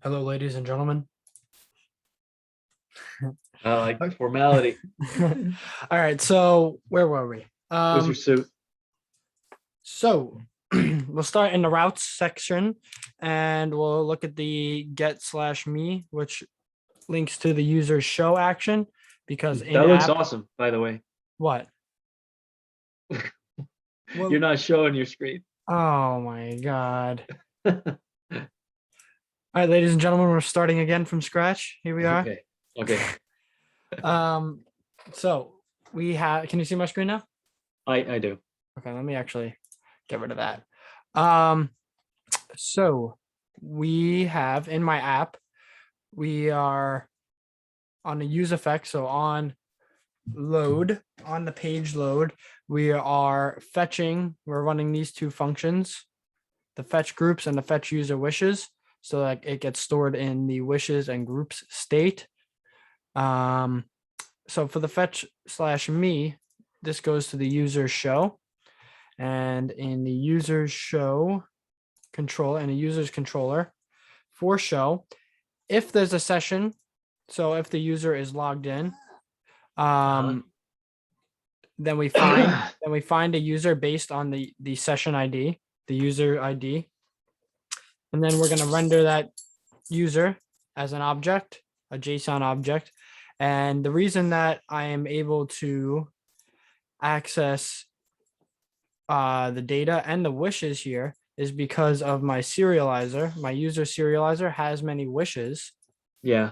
Hello, ladies and gentlemen. I like the Okay. formality. All right, so where were we? Where's your suit? So we'll start in the routes section and we'll look at the get/me, which links to the user's show action because in That looks app, awesome, by the way. what? You're Well, not showing your screen. oh my God. All right, ladies and gentlemen, we're starting again from scratch. Here we are. Okay. Okay. Um, so can you see my screen now? I do. Okay, let me actually get rid of that. Um, so we have in my app, we are on the use effect. So on load, on the page load, we are fetching, we're running these two functions, the fetch groups and the fetch user wishes. So that it gets stored in the wishes and groups state. So for the fetch/me, this goes to the user show. And in the user show control and a user's controller for show, if there's a session, so if the user is logged in, Uh-huh. then we find a user based on the session ID, the user ID, and then we're going to render that user as an object, a JSON object. And the reason that I am able to access the data and the wishes here is because of my serializer. My user serializer has many wishes. Yeah.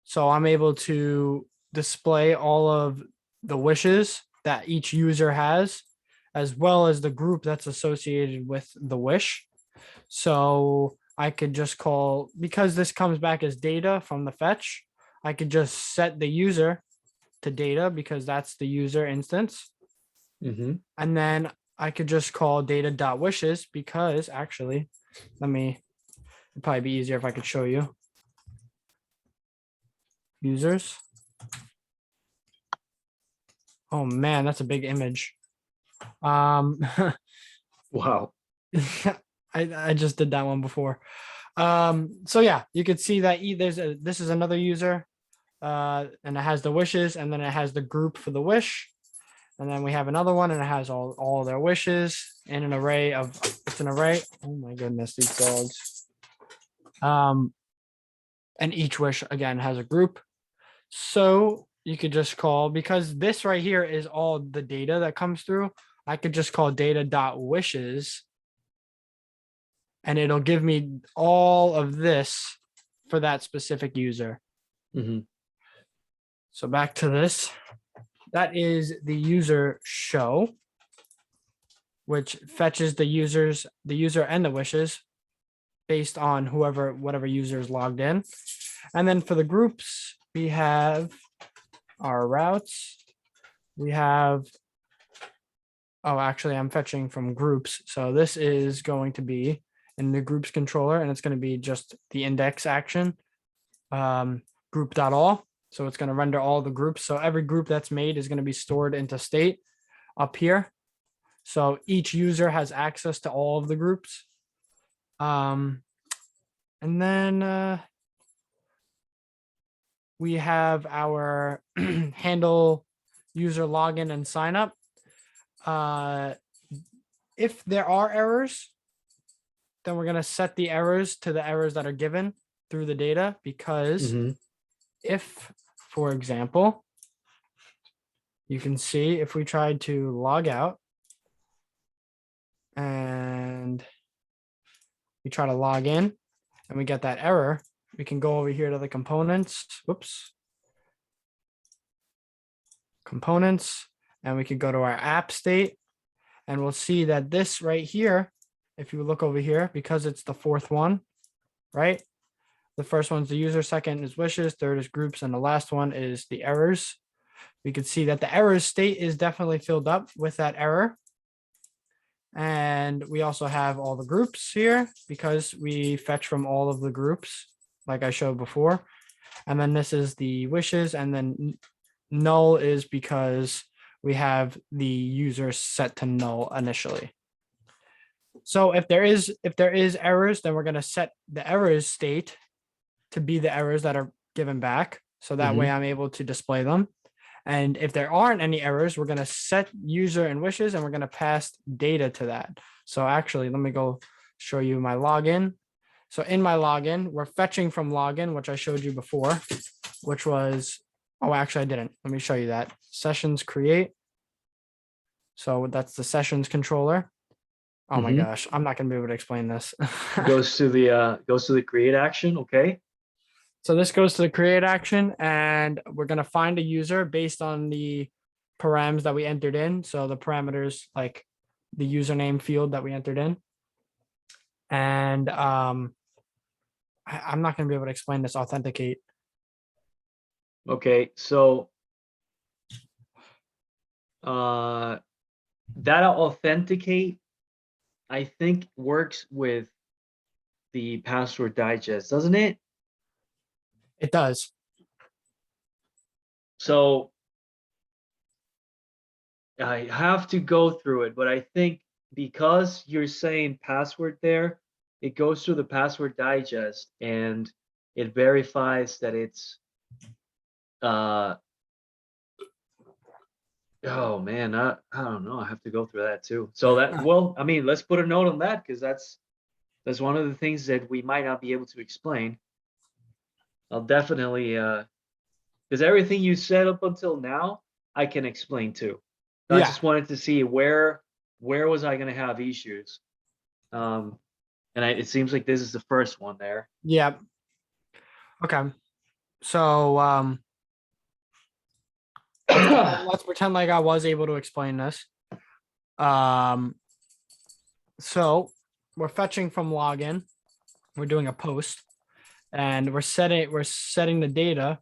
So I'm able to display all of the wishes that each user has, as well as the group that's associated with the wish. So I could just call, because this comes back as data from the fetch, I could just set the user to data because that's the user instance. Mm-hmm. And then I could just call data.wishes because actually, it'd probably be easier if I could show you users. Oh man, that's a big image. Um, Wow. I just did that one before. So yeah, you could see that this is another user, and it has the wishes, and then it has the group for the wish, and then we have another one, and it has all their wishes in an array of it's an array. Oh my goodness, these dogs. And each wish again has a group. So you could just call, because this right here is all the data that comes through. I could just call data.wishes and it'll give me all of this for that specific user. Mm-hmm. So back to this. That is the user show, which fetches the user and the wishes based on whatever user is logged in. And then for the groups, we have our routes. We have, oh, actually, I'm fetching from groups. So this is going to be in the groups controller, and it's going to be just the index action, group.all. So it's going to render all the groups. So every group that's made is going to be stored into state up here. So each user has access to all of the groups. And then we have our handle user login and sign up. If there are errors, then we're going to set the errors to the errors that are given through the data, because Mm-hmm. if, for example, you can see if we tried to log out and we try to log in and we get that error, we can go over here to the components. Whoops. Components, and we could go to our app state, and we'll see that this right here, if you look over here, because it's the fourth one, right? The first one's the user, second is wishes, third is groups, and the last one is the errors. We could see that the errors state is definitely filled up with that error. And we also have all the groups here because we fetch from all of the groups, like I showed before. And then this is the wishes, and then null is because we have the user set to null initially. So if there is errors, then we're going to set the errors state to be the errors that are given back. So that way Mhm. I'm able to display them. And if there aren't any errors, we're going to set user and wishes, and we're going to pass data to that. So actually, let me go show you my login. So in my login, we're fetching from login, which I showed you before, which was, oh, actually I didn't. Let me show you that. Sessions create. So that's the sessions controller. Oh my Mhm. gosh, I'm not going to be able to explain this. Goes to the create action. Okay. So this goes to the create action, and we're going to find a user based on the params that we entered in. So the parameters like the username field that we entered in. And I'm not going to be able to explain this authenticate. Okay. So uh that authenticate, I think, works with the password digest, doesn't it? It does. So I have to go through it, but I think because you're saying password there, it goes through the password digest and it verifies that it's uh oh man, I don't know. I have to go through that too. So that, well, I mean, let's put a note on that because that's one of the things that we might not be able to explain. I'll definitely because everything you said up until now, I can explain too. So I Yeah. just wanted to see where was I going to have issues. Um, and it seems like this is the first one there. Yeah. Okay. So let's pretend like I was able to explain this. Um, so we're fetching from login. We're doing a post, and we're setting the data.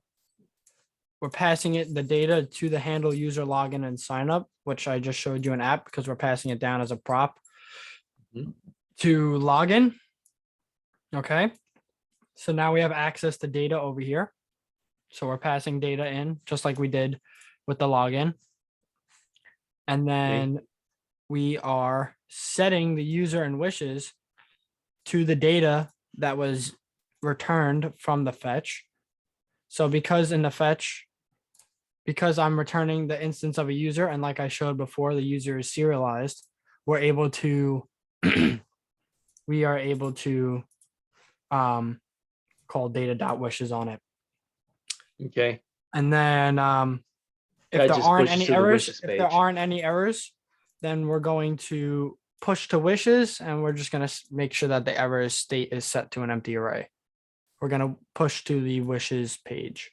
We're passing it the data to the handle user login and sign up, which I just showed you an app because we're passing it down as a prop Mhm. to login. Okay. So now we have access to data over here. So we're passing data in just like we did with the login. And Okay. then we are setting the user and wishes to the data that was returned from the fetch. So because in the fetch, because I'm returning the instance of a user, and like I showed before, the user is serialized, we're able to we are able to call data.wishes on it. Okay. And then if That there just aren't pushes any to the errors, wishes if there page. aren't any errors, then we're going to push to wishes, and we're just going to make sure that the error state is set to an empty array. We're going to push to the wishes page.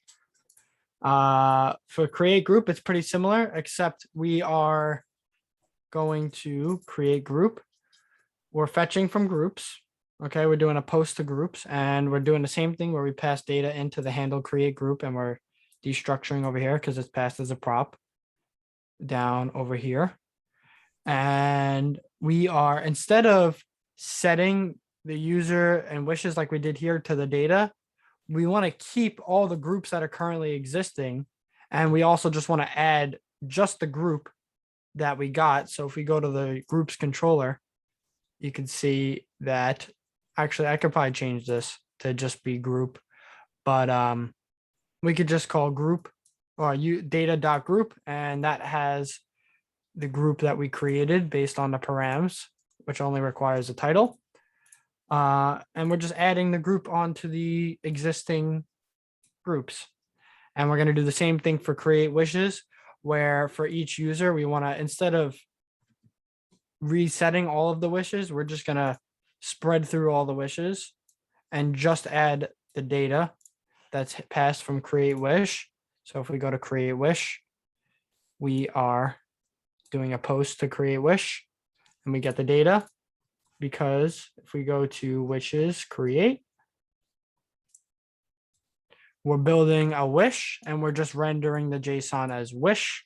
For create group, it's pretty similar, except we are going to create group. We're fetching from groups. Okay, we're doing a post to groups, and we're doing the same thing where we pass data into the handle create group, and we're destructuring over here because it's passed as a prop down over here. And we are, instead of setting the user and wishes like we did here to the data, we want to keep all the groups that are currently existing. And we also just want to add just the group that we got. So if we go to the groups controller, you can see that actually I could probably change this to just be group, but we could just call group or you data.group, and that has the group that we created based on the params, which only requires a title. And we're just adding the group onto the existing groups. And we're going to do the same thing for create wishes, where for each user, we want to, instead of resetting all of the wishes, we're just going to spread through all the wishes and just add the data that's passed from create wish. So if we go to create wish, we are doing a post to create wish, and we get the data, because if we go to wishes create, we're building a wish and we're just rendering the JSON as wish.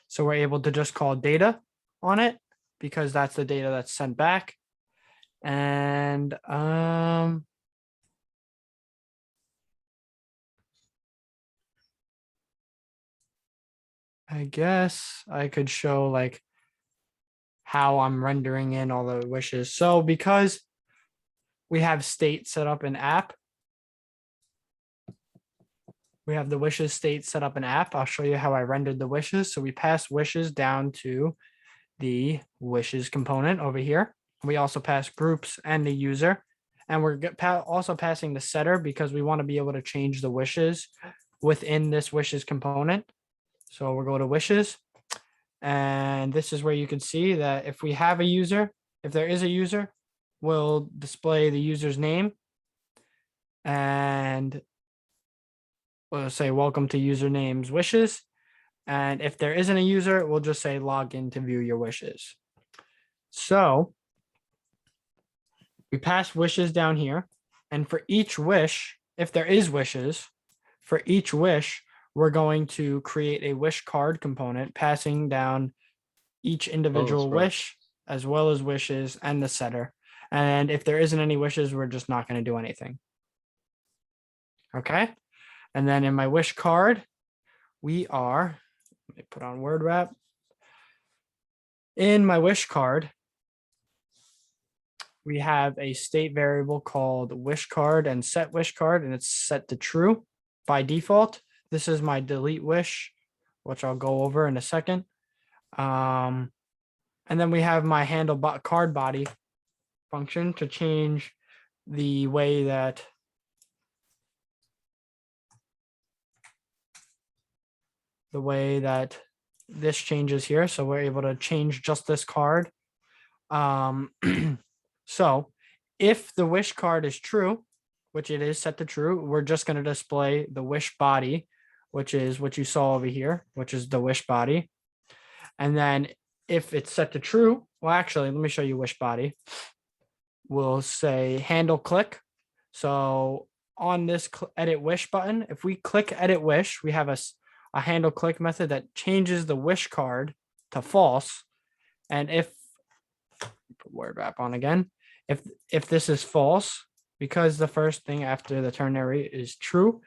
So we're able to just call data on it because that's the data that's sent back. And I guess I could show like how I'm rendering in all the wishes. So because we have state set up in app, we have the wishes state set up an app. I'll show you how I rendered the wishes. So we pass wishes down to the wishes component over here. We also pass groups and the user. And we're also passing the setter because we want to be able to change the wishes within this wishes component. So we'll go to wishes. And this is where you can see that if we have a user, if there is a user, we'll display the user's name. And we'll say welcome to username's wishes. And if there isn't a user, we'll just say log in to view your wishes. So we pass wishes down here. And for each wish, if there is wishes, for each wish, we're going to create a wish card component, passing down each individual right. wish, as well as wishes and the setter. And if there isn't any wishes, we're just not going to do anything. Okay. And then in my wish card, we are, let me put on word wrap. In my wish card, we have a state variable called wish card and set wish card, and it's set to true by default. This is my delete wish, which I'll go over in a second. And then we have my handle card body function to change the way that this changes here. So we're able to change just this card. So if the wish card is true, which it is set to true, we're just going to display the wish body, which is what you saw over here, which is the wish body. And then if it's set to true, well, actually, let me show you wish body. We'll say handle click. So on this edit wish button, if we click edit wish, we have a handle click method that changes the wish card to false. And if put word wrap on again, if this is false, because the first thing after the ternary is true,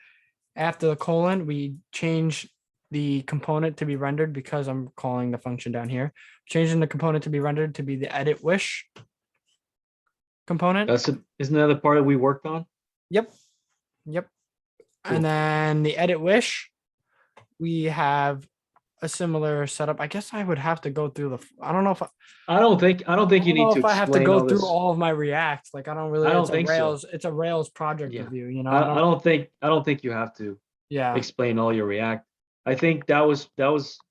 after the colon, we change the component to be rendered, because I'm calling the function down here, changing the component to be rendered to be the edit wish component. Isn't that the part that we worked on? Yep. Cool. And then the edit wish, we have a similar setup. I guess I would have to go through I don't think you need to if I have to explain go all through this. all of my React. Like I don't think so. It's a Rails project Yeah. review, you know. I don't think you have to explain all your React. I think that was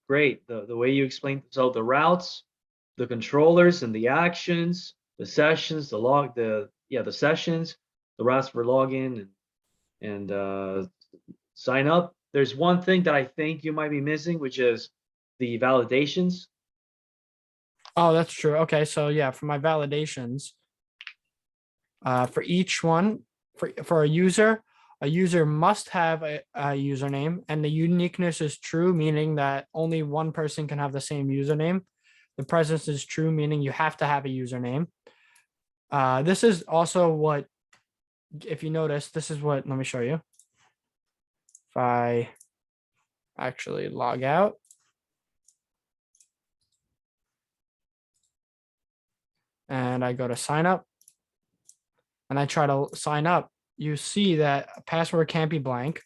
great. The way you explained, so the routes, the controllers and the actions, the sessions, the sessions, the routes for login and sign up. There's one thing that I think you might be missing, which is the validations. Oh, that's true. Okay, so yeah, for my validations, for each one, for a user must have a username, and the uniqueness is true, meaning that only one person can have the same username. The presence is true, meaning you have to have a username. This is also what, if you notice, this is what, let me show you. If I actually log out. And I go to sign up and I try to sign up, you see that a password can't be blank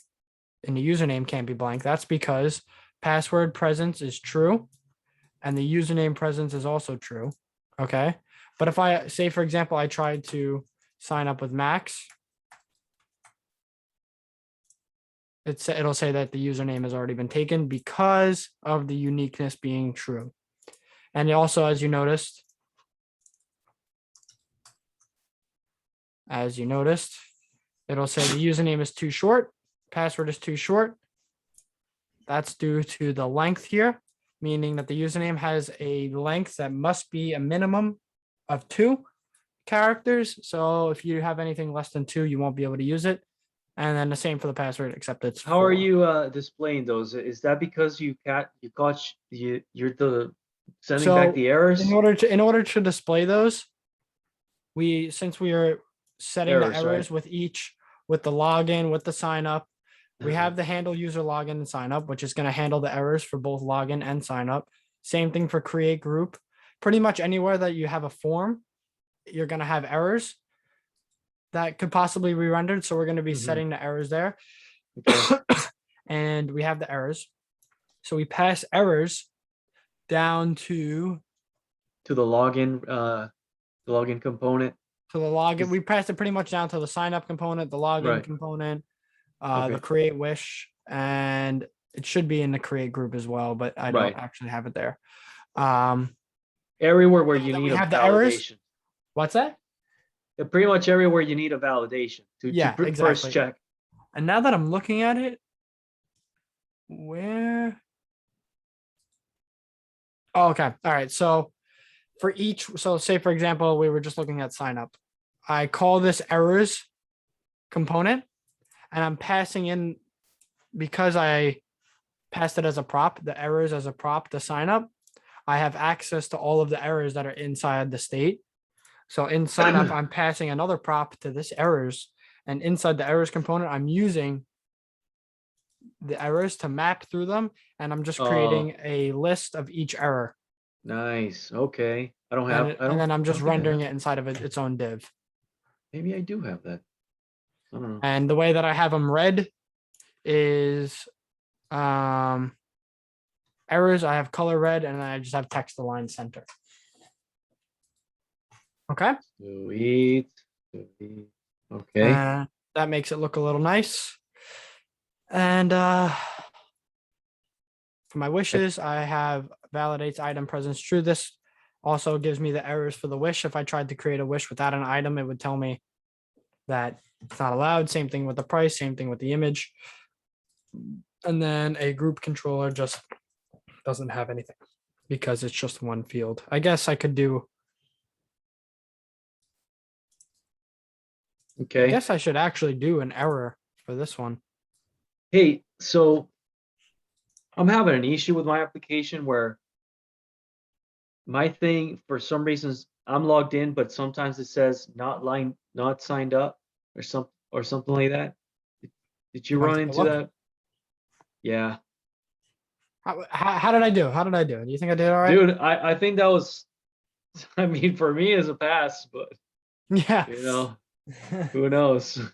and the username can't be blank. That's because password presence is true and the username presence is also true. Okay. But if I say, for example, I tried to sign up with Max, it'll say that the username has already been taken because of the uniqueness being true. And also, as you noticed, it'll say the username is too short, password is too short. That's due to the length here, meaning that the username has a length that must be a minimum of 2 characters. So if you have anything less than 2, you won't be able to use it. And then the same for the password, except it's How 4. are you displaying those? Is that because you're sending back the errors? In order to display those, since we are setting the errors right? with the login, with the sign up, we have the handle user login and sign up, which is going to handle the errors for both login and sign up. Same thing for create group. Pretty much anywhere that you have a form, you're going to have errors that could possibly be rendered. So we're going to be setting the errors there. Okay. and we have the errors. So we pass errors down to To the login component. the login. Is- We pass it pretty much down to the sign up component, the login Right. component, the Okay. create wish, and it should be in the create group as well, but I Right. don't actually have it there. Um, Everywhere where you then need we a have the errors. validation. What's that? Pretty much everywhere you need a validation to Yeah, first exactly. check. And now that I'm looking at it, where? Oh, okay. All right. So for each, so say for example, we were just looking at sign up. I call this errors component, and I'm passing in, because I passed it as a prop, the errors as a prop to sign up. I have access to all of the errors that are inside the state. So in sign up, I'm passing another prop to this errors, and inside the errors component, I'm using the errors to map through them, and I'm just creating a list of each error, Nice. Okay. I don't and, have. I don't. and then I'm I just don't think I rendering have- it inside of its own div. Maybe I do have that. I don't know. And the way that I have them read is errors. I have color red, and then I just have text align center. Okay. Sweet. Sweet. Okay. That makes it look a little nice. And for my wishes, I have validates item presence true. This also gives me the errors for the wish. If I tried to create a wish without an item, it would tell me that it's not allowed. Same thing with the price, same thing with the image. And then a group controller just doesn't have anything because it's just one field. I guess I could do, I Okay. guess I should actually do an error for this one. Hey, so I'm having an issue with my application where my thing, for some reasons, I'm logged in, but sometimes it says not signed up or something like that. Did you You want run to take a into look? that? Yeah. How did I do? How did I do? Do you think I did all right? Dude, I think that was, I mean, for me as a pass, but Yeah. who knows?